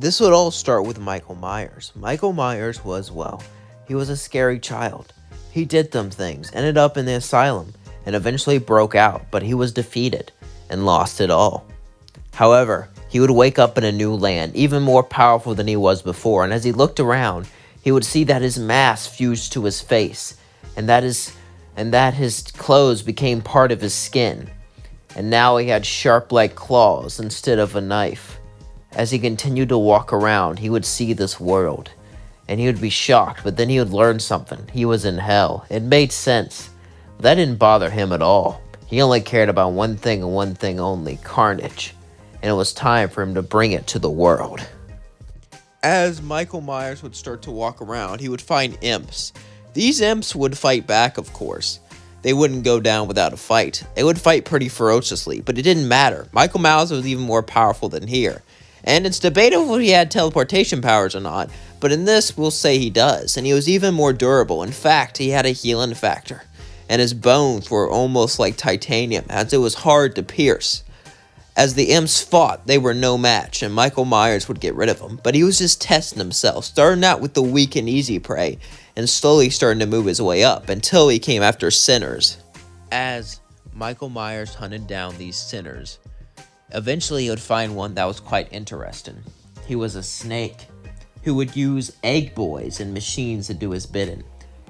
This would all start with Michael Myers. Michael Myers was, well, he was a scary child. He did dumb things, ended up in the asylum, and eventually broke out, but he was defeated and lost it all. However, he would wake up in a new land, even more powerful than he was before, and as he looked around, he would see that his mask fused to his face, and that his clothes became part of his skin, and now he had sharp-like claws instead of a knife. As he continued to walk around, he would see this world, and he would be shocked, but then he would learn something. He was in hell. It made sense, but that didn't bother him at all. He only cared about one thing and one thing only, carnage, and it was time for him to bring it to the world. As Michael Myers would start to walk around, he would find imps. These imps would fight back, of course. They wouldn't go down without a fight. They would fight pretty ferociously, but it didn't matter. Michael Myers was even more powerful than here. And it's debatable if he had teleportation powers or not, but in this, we'll say he does, and he was even more durable. In fact, he had a healing factor, and his bones were almost like titanium, as it was hard to pierce. As the imps fought, they were no match, and Michael Myers would get rid of them, but he was just testing himself, starting out with the weak and easy prey, and slowly starting to move his way up, until he came after sinners. As Michael Myers hunted down these sinners, eventually he would find one that was quite interesting. He was a snake who would use egg boys and machines to do his bidding.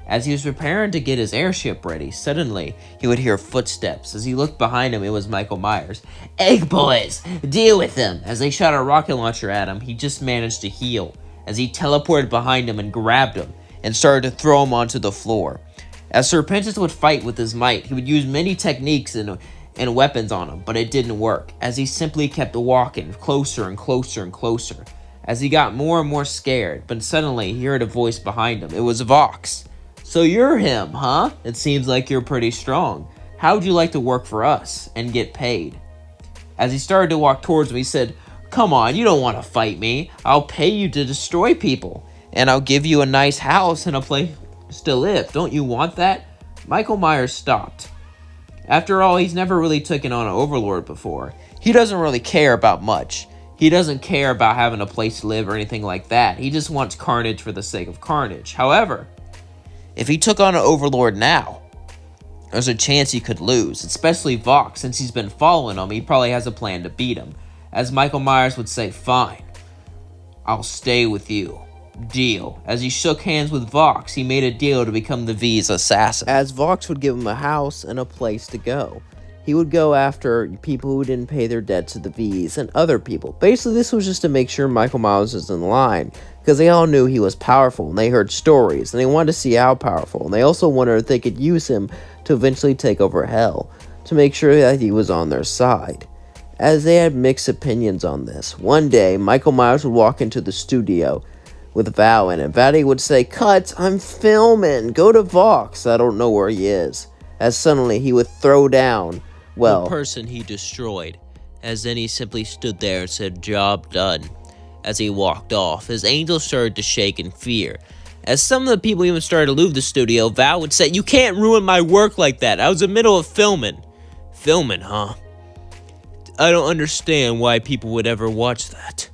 As he was preparing to get his airship ready, suddenly he would hear footsteps. As he looked behind him, it was Michael Myers. "Egg boys, deal with them!" As they shot a rocket launcher at him, he just managed to heal, as he teleported behind him and grabbed him and started to throw him onto the floor. As Sir Pentious would fight with his might, he would use many techniques and weapons on him, but it didn't work, as he simply kept walking closer and closer and closer, as he got more and more scared. But suddenly he heard a voice behind him. It was Vox. "So you're him, huh? It seems like you're pretty strong. How would you like to work for us and get paid?" As he started to walk towards me, he said, "Come on, you don't want to fight me. I'll pay you to destroy people, and I'll give you a nice house and a place to live. Don't you want that?" Michael Myers stopped. After all, he's never really taken on an overlord before. He doesn't really care about much. He doesn't care about having a place to live or anything like that. He just wants carnage for the sake of carnage. However, if he took on an overlord now, there's a chance he could lose, especially Vox. Since he's been following him, he probably has a plan to beat him. As Michael Myers would say, "Fine, I'll stay with you. Deal." As he shook hands with Vox, he made a deal to become the Vees assassin. As Vox would give him a house and a place to go. He would go after people who didn't pay their debts to the Vees and other people. Basically, this was just to make sure Michael Myers was in line, because they all knew he was powerful, and they heard stories, and they wanted to see how powerful, and they also wondered if they could use him to eventually take over hell, to make sure that he was on their side. As they had mixed opinions on this, one day, Michael Myers would walk into the studio with Val in it. Val would say, "Cut, I'm filming, go to Vox, I don't know where he is." As suddenly, he would throw down, well, the person he destroyed, as then he simply stood there and said, "Job done." As he walked off, his angel started to shake in fear. As some of the people even started to leave the studio, Val would say, "You can't ruin my work like that. I was in the middle of filming." "Filming, huh? I don't understand why people would ever watch that.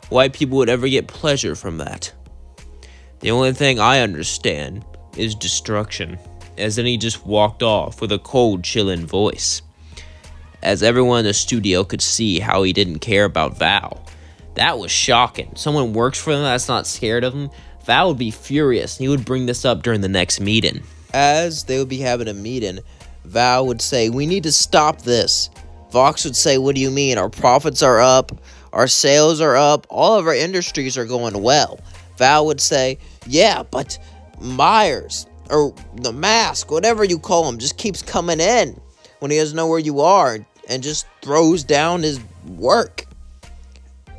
Why people would ever get pleasure from that. The only thing I understand is destruction." As then he just walked off with a cold, chilling voice. As everyone in the studio could see how he didn't care about Val. That was shocking. Someone works for him that's not scared of him. Val would be furious, and he would bring this up during the next meeting. As they would be having a meeting, Val would say, "We need to stop this." Vox would say, "What do you mean? Our profits are up, our sales are up, all of our industries are going well." Val would say, "Yeah, but Myers, or the mask, whatever you call him, just keeps coming in when he doesn't know where you are and just throws down his work."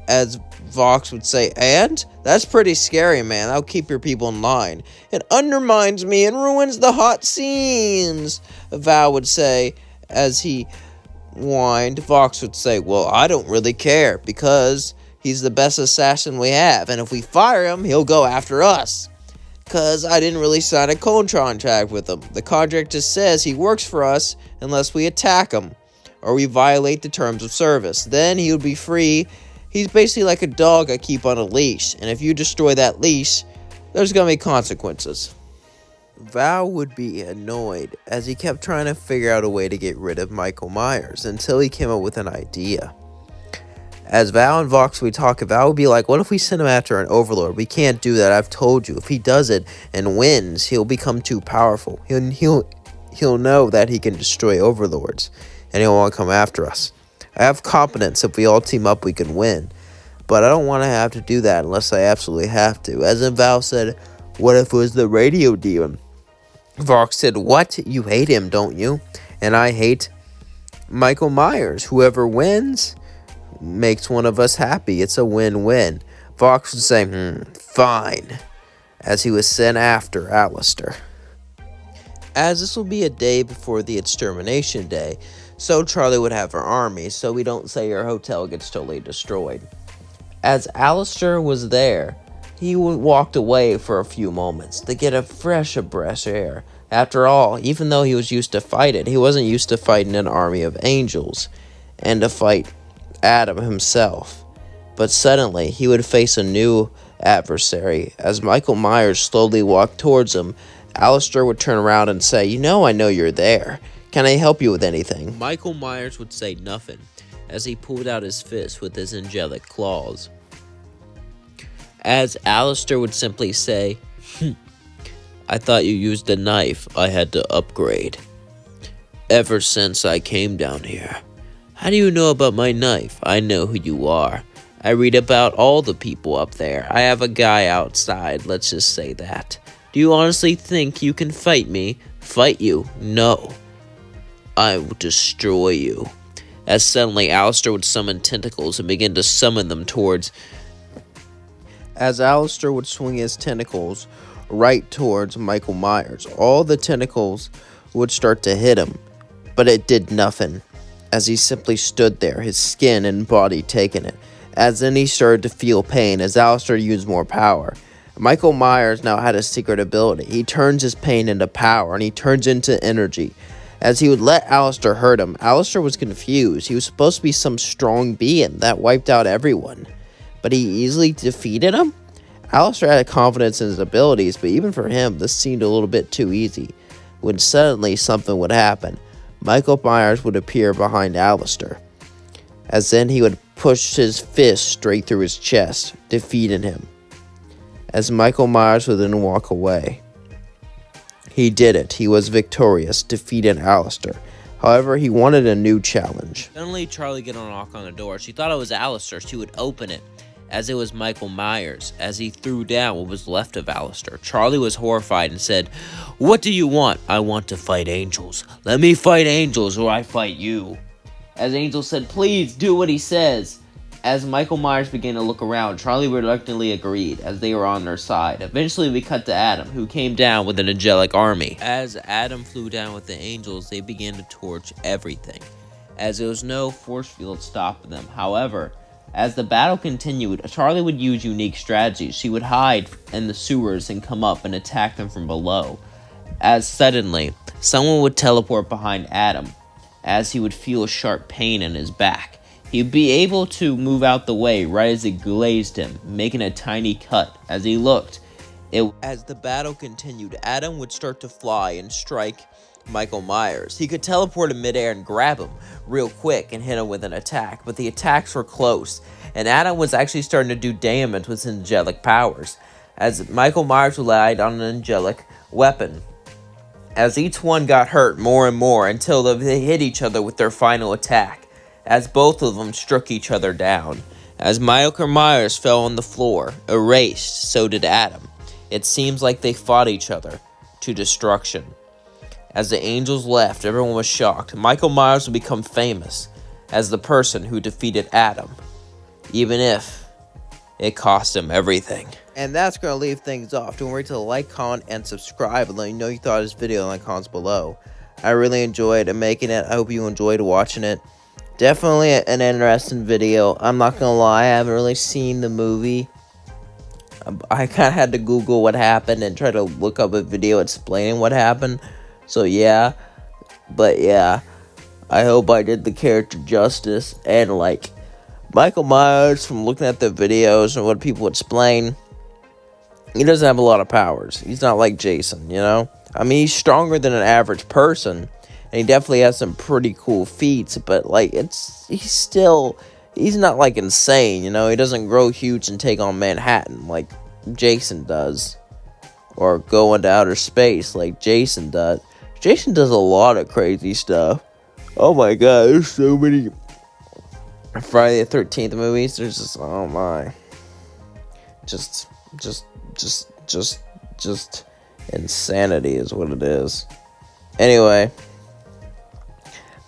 As Vox would say, "And? That's pretty scary, man. That'll keep your people in line. It undermines me and ruins the hot scenes," Val would say. As he whined, Vox would say, "Well, I don't really care, because he's the best assassin we have, and if we fire him, he'll go after us. Because I didn't really sign a contract with him. The contract just says he works for us unless we attack him, or we violate the terms of service. Then he would be free, He's basically like a dog I keep on a leash, and if you destroy that leash, there's gonna be consequences. Val would be annoyed as he kept trying to figure out a way to get rid of Michael Myers until he came up with an idea. As Val and Vox would talk, Val would be like, what if we send him after an overlord? We can't do that, I've told you. If he does it and wins, he'll become too powerful. He'll know that he can destroy overlords, and he'll want to come after us. I have confidence if we all team up we can win, but I don't want to have to do that unless I absolutely have to. As in Val said, what if it was the radio demon? Vox said, what? You hate him, don't you? And I hate Michael Myers. Whoever wins makes one of us happy. It's a win-win. Vox would say, fine, as he was sent after Alastor. As this will be a day before the extermination day, so Charlie would have her army, so we don't say her hotel gets totally destroyed. As Alastor was there, he walked away for a few moments to get a fresh breath air. After all, even though he was used to fight it, he wasn't used to fighting an army of angels and to fight Adam himself. But suddenly, he would face a new adversary. As Michael Myers slowly walked towards him, Alastor would turn around and say, I know you're there. Can I help you with anything? Michael Myers would say nothing, as he pulled out his fist with his angelic claws. As Alastor would simply say, I thought you used a knife I had to upgrade. Ever since I came down here. How do you know about my knife? I know who you are. I read about all the people up there. I have a guy outside, let's just say that. Do you honestly think you can fight me? Fight you? No. I will destroy you. As suddenly Alastor would summon tentacles and begin to summon them towards. As Alastor would swing his tentacles right towards Michael Myers, all the tentacles would start to hit him, but it did nothing, as he simply stood there, his skin and body taking it. As then he started to feel pain as Alastor used more power. Michael Myers now had a secret ability. He turns his pain into power, and he turns into energy. As he would let Alastor hurt him, Alastor was confused. He was supposed to be some strong being that wiped out everyone, but he easily defeated him? Alastor had confidence in his abilities, but even for him, this seemed a little bit too easy. When suddenly something would happen, Michael Myers would appear behind Alastor. As then he would push his fist straight through his chest, defeating him. As Michael Myers would then walk away. He did it. He was victorious, defeating Alastor. However, he wanted a new challenge. Suddenly, Charlie got a knock on the door. She thought it was Alastor. She would open it, as it was Michael Myers, as he threw down what was left of Alastor. Charlie was horrified and said, "What do you want?" "I want to fight angels. Let me fight angels or I fight you." As Angel said, "Please do what he says." As Michael Myers began to look around, Charlie reluctantly agreed, as they were on their side. Eventually, we cut to Adam, who came down with an angelic army. As Adam flew down with the angels, they began to torch everything, as there was no force field stopping them. However, as the battle continued, Charlie would use unique strategies. She would hide in the sewers and come up and attack them from below. As suddenly, someone would teleport behind Adam, as he would feel sharp pain in his back. He'd be able to move out the way right as it grazed him, making a tiny cut. As he looked, as the battle continued, Adam would start to fly and strike Michael Myers. He could teleport in midair and grab him real quick and hit him with an attack, but the attacks were close, and Adam was actually starting to do damage with his angelic powers, as Michael Myers relied on an angelic weapon. As each one got hurt more and more until they hit each other with their final attack, as both of them struck each other down. As Michael Myers fell on the floor, erased, so did Adam. It seems like they fought each other to destruction. As the angels left, everyone was shocked. Michael Myers would become famous as the person who defeated Adam, even if it cost him everything. And that's going to leave things off. Don't forget to like, comment, and subscribe, and let me know you thought of this video in the comments below. I really enjoyed making it. I hope you enjoyed watching it. Definitely an interesting video. I'm not going to lie, I haven't really seen the movie. I kind of had to Google what happened and try to look up a video explaining what happened. So yeah, but yeah, I hope I did the character justice, and Michael Myers, from looking at the videos and what people explain, he doesn't have a lot of powers. He's not like Jason, you know? I mean, he's stronger than an average person, and he definitely has some pretty cool feats, but, like, he's not, like, insane, you know? He doesn't grow huge and take on Manhattan like Jason does, or go into outer space like Jason does. Jason does a lot of crazy stuff. Oh my god, there's so many Friday the 13th movies. There's just, oh my. Just insanity is what it is. Anyway,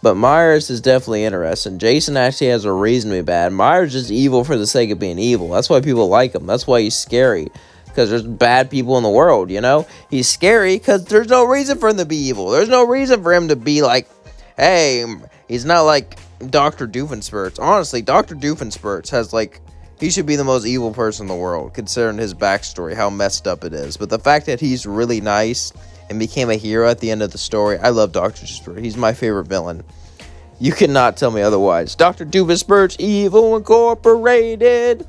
but Myers is definitely interesting. Jason actually has a reason to be bad. Myers is evil for the sake of being evil. That's why people like him. That's why he's scary. Because there's bad people in the world, you know? He's scary because there's no reason for him to be evil. There's no reason for him to be like, hey, he's not like Dr. Doofenshmirtz. Honestly, Dr. Doofenshmirtz has, like, he should be the most evil person in the world, considering his backstory, how messed up it is. But the fact that he's really nice and became a hero at the end of the story, I love Dr. Doofenshmirtz. He's my favorite villain. You cannot tell me otherwise. Dr. Doofenshmirtz, Evil Incorporated.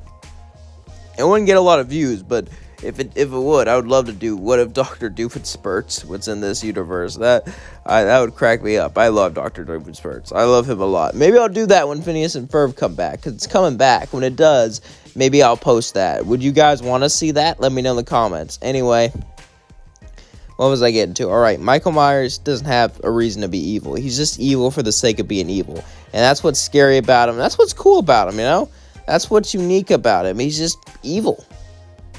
It wouldn't get a lot of views, but if it would, I would love to do what if Dr. Doofenshmirtz was in this universe. That would crack me up. I love Dr. Doofenshmirtz. I love him a lot. Maybe I'll do that when Phineas and Ferb come back, because it's coming back. When it does, maybe I'll post that. Would you guys want to see that? Let me know in the comments. Anyway, what was I getting to? Alright, Michael Myers doesn't have a reason to be evil. He's just evil for the sake of being evil. And that's what's scary about him. That's what's cool about him, you know? That's what's unique about him. He's just evil.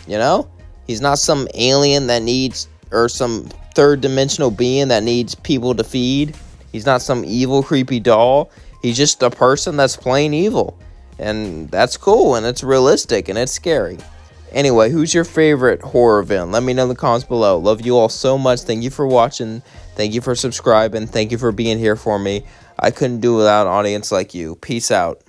You know? He's not some alien that needs, or some third-dimensional being that needs people to feed. He's not some evil, creepy doll. He's just a person that's plain evil. And that's cool, and it's realistic, and it's scary. Anyway, who's your favorite horror villain? Let me know in the comments below. Love you all so much. Thank you for watching. Thank you for subscribing. Thank you for being here for me. I couldn't do it without an audience like you. Peace out.